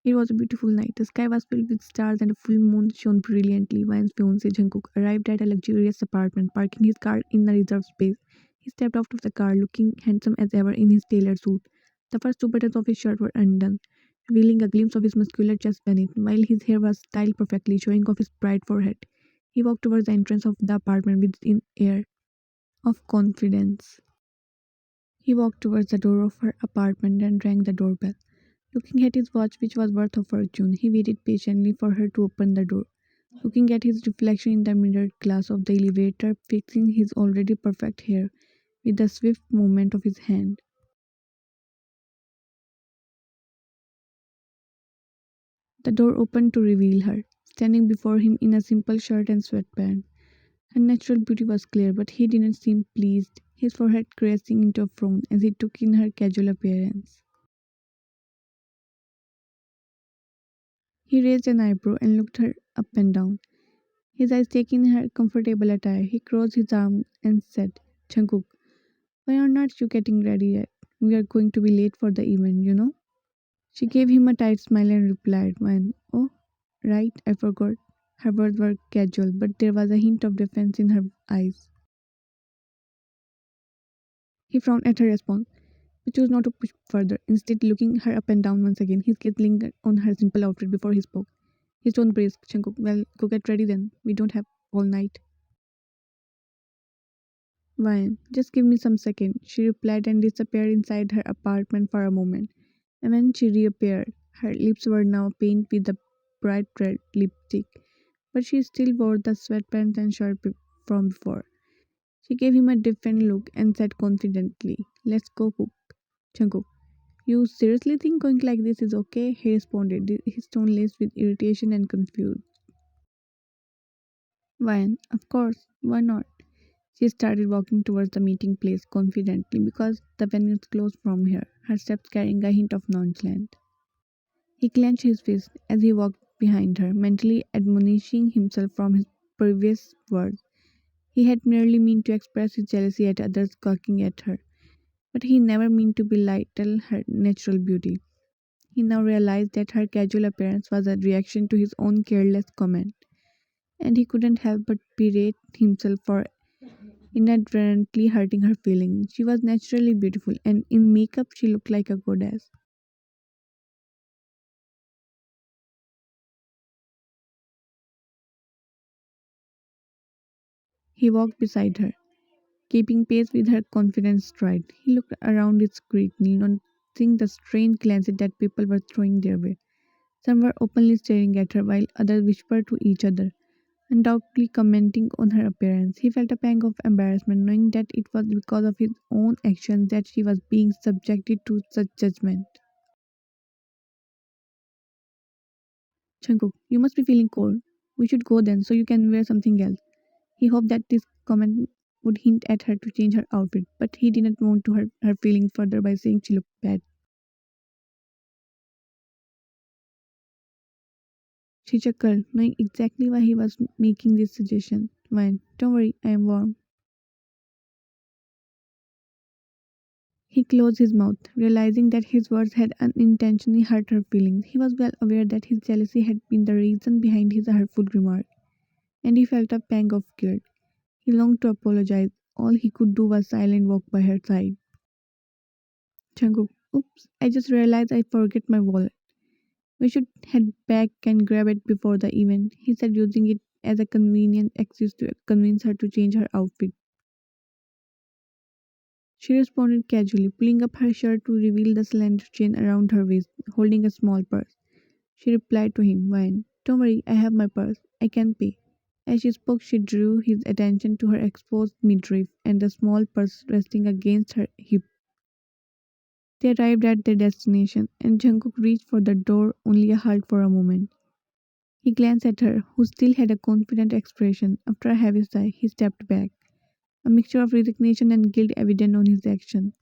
It was a beautiful night. The sky was filled with stars and a full moon shone brilliantly. Ryan's fiance Jungkook arrived at a luxurious apartment, parking his car in the reserved space. He stepped out of the car, looking handsome as ever in his tailored suit. The first two buttons of his shirt were undone, revealing a glimpse of his muscular chest beneath, while his hair was styled perfectly, showing off his bright forehead. He walked towards the entrance of the apartment with an air of confidence. He walked towards the door of her apartment and rang the doorbell. Looking at his watch, which was worth a fortune, he waited patiently for her to open the door. Looking at his reflection in the mirrored glass of the elevator, fixing his already perfect hair with a swift movement of his hand. The door opened to reveal her, standing before him in a simple shirt and sweatpants. Her natural beauty was clear, but he didn't seem pleased, his forehead creasing into a frown as he took in her casual appearance. He raised an eyebrow and looked her up and down, his eyes taking her comfortable attire. He crossed his arms and said, Jungkook, why are not you getting ready yet? We are going to be late for the event, you know? She gave him a tight smile and replied, when, oh, right, I forgot. Her words were casual, but there was a hint of defense in her eyes. He frowned at her response, but chose not to push further. Instead, looking her up and down once again, his gaze lingered on her simple outfit before he spoke. His tone brisk, Jungkook, well, go get ready then. We don't have all night. Why, just give me some second, she replied and disappeared inside her apartment for a moment. And when she reappeared, her lips were now painted with a bright red lipstick, but she still wore the sweatpants and shirt from before. She gave him a different look and said confidently, let's go cook, Jungkook. You seriously think going like this is okay? He responded, his tone laced with irritation and confusion. Why, of course, why not? She started walking towards the meeting place confidently because the venue is close from here, her steps carrying a hint of nonchalance. He clenched his fist as he walked behind her, mentally admonishing himself from his previous words. He had merely meant to express his jealousy at others gawking at her, but he never meant to belittle her natural beauty. He now realized that her casual appearance was a reaction to his own careless comment, and he couldn't help but berate himself for inadvertently hurting her feelings. She was naturally beautiful, and in makeup, she looked like a goddess. He walked beside her, keeping pace with her confident stride. He looked around discreetly, noticing the strange glances that people were throwing their way. Some were openly staring at her, while others whispered to each other, undoubtedly commenting on her appearance. He felt a pang of embarrassment, knowing that it was because of his own actions that she was being subjected to such judgment. Jungkook, you must be feeling cold. We should go then, so you can wear something else. He hoped that this comment would hint at her to change her outfit, but he didn't want to hurt her feelings further by saying she looked bad. She chuckled, knowing exactly why he was making this suggestion. Fine, don't worry, I am warm. He closed his mouth, realizing that his words had unintentionally hurt her feelings. He was well aware that his jealousy had been the reason behind his hurtful remark, and he felt a pang of guilt. He longed to apologize. All he could do was silently walk by her side. Jungkook, oops, I just realized I forget my wallet. We should head back and grab it before the event, he said, using it as a convenient excuse to convince her to change her outfit. She responded casually, pulling up her shirt to reveal the slender chain around her waist, holding a small purse. She replied to him, Wine, don't worry, I have my purse. I can pay. As she spoke, she drew his attention to her exposed midriff and the small purse resting against her hip. They arrived at their destination, and Jungkook reached for the door, only a halt for a moment. He glanced at her, who still had a confident expression. After a heavy sigh, he stepped back, a mixture of resignation and guilt evident on his action.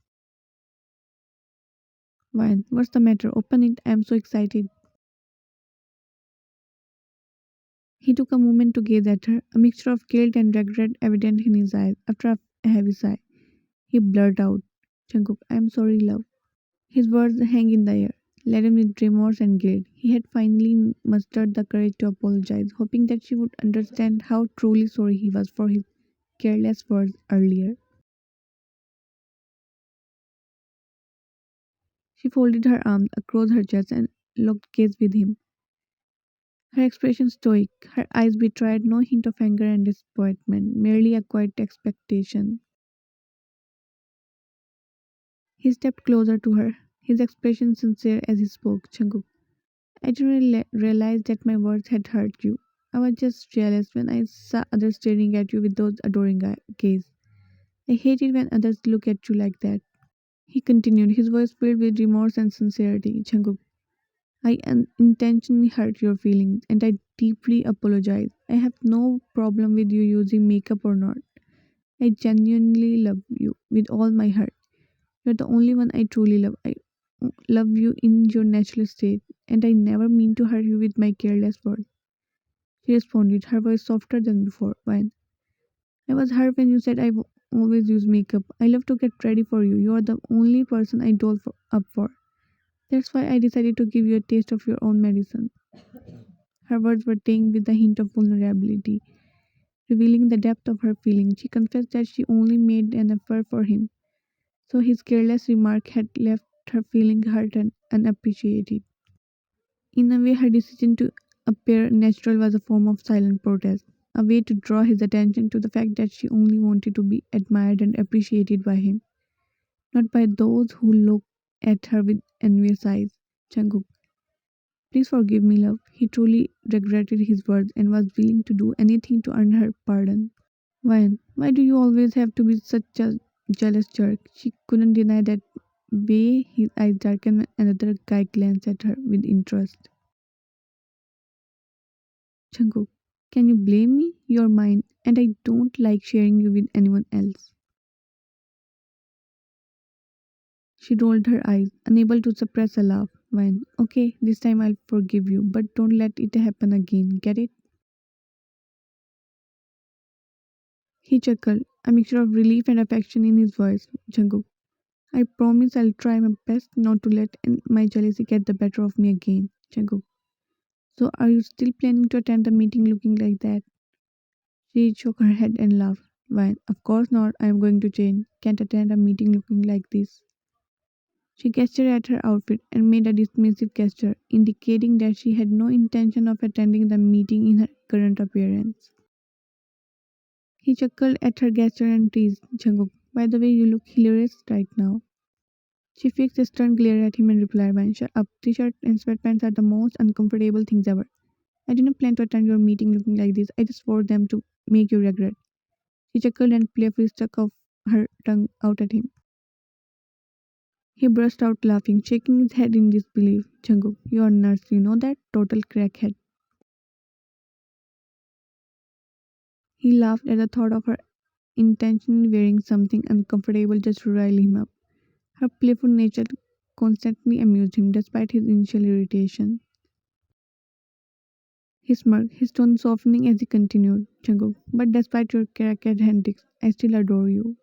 Wine, what's the matter? Open it. I am so excited. He took a moment to gaze at her, a mixture of guilt and regret evident in his eyes. After a heavy sigh, he blurted out, Jungkook, I am sorry, love. His words hang in the air, laden with remorse and guilt. He had finally mustered the courage to apologize, hoping that she would understand how truly sorry he was for his careless words earlier. She folded her arms across her chest and locked gaze with him, her expression stoic, her eyes betrayed no hint of anger and disappointment, merely a quiet expectation. He stepped closer to her, his expression sincere as he spoke. Jungkook, I didn't realize that my words had hurt you. I was just jealous when I saw others staring at you with those adoring gaze. I hate it when others look at you like that. He continued, his voice filled with remorse and sincerity. Jungkook, I unintentionally hurt your feelings and I deeply apologize. I have no problem with you using makeup or not. I genuinely love you with all my heart. You're the only one I truly love. I love you in your natural state, and I never mean to hurt you with my careless words. She responded, her voice softer than before. When I was hurt when you said always use makeup. I love to get ready for you. You are the only person I up for. That's why I decided to give you a taste of your own medicine. Her words were tinged with a hint of vulnerability, revealing the depth of her feeling. She confessed that she only made an effort for him, so his careless remark had left her feeling hurt and unappreciated. In a way, her decision to appear natural was a form of silent protest, a way to draw his attention to the fact that she only wanted to be admired and appreciated by him, not by those who look at her with envious eyes. Jungkook, please forgive me, love. He truly regretted his words and was willing to do anything to earn her pardon. Why do you always have to be such a jealous jerk? She couldn't deny that way his eyes darkened when another guy glanced at her with interest. Jungkook, can you blame me? You're mine, and I don't like sharing you with anyone else. She rolled her eyes, unable to suppress a laugh. Okay, this time I'll forgive you, but don't let it happen again. Get it? He chuckled, a mixture of relief and affection in his voice. Jungkook, I promise I'll try my best not to let my jealousy get the better of me again. Jungkook, so are you still planning to attend the meeting looking like that? She shook her head and laughed. Of course not. I am going to change. Can't attend a meeting looking like this. She gestured at her outfit and made a dismissive gesture, indicating that she had no intention of attending the meeting in her current appearance. He chuckled at her gesture and teased, Jungkook, by the way, you look hilarious right now. She fixed a stern glare at him and replied, shut up. T-shirt and sweatpants are the most uncomfortable things ever. I didn't plan to attend your meeting looking like this. I just wore them to make you regret. She chuckled and playfully stuck off her tongue out at him. He burst out laughing, shaking his head in disbelief. Jungkook, you're nuts, you know that? Total crackhead. He laughed at the thought of her intentionally wearing something uncomfortable just to rile him up. Her playful nature constantly amused him despite his initial irritation. He smirked, his tone softening as he continued. Jungkook, but despite your crackhead antics, I still adore you.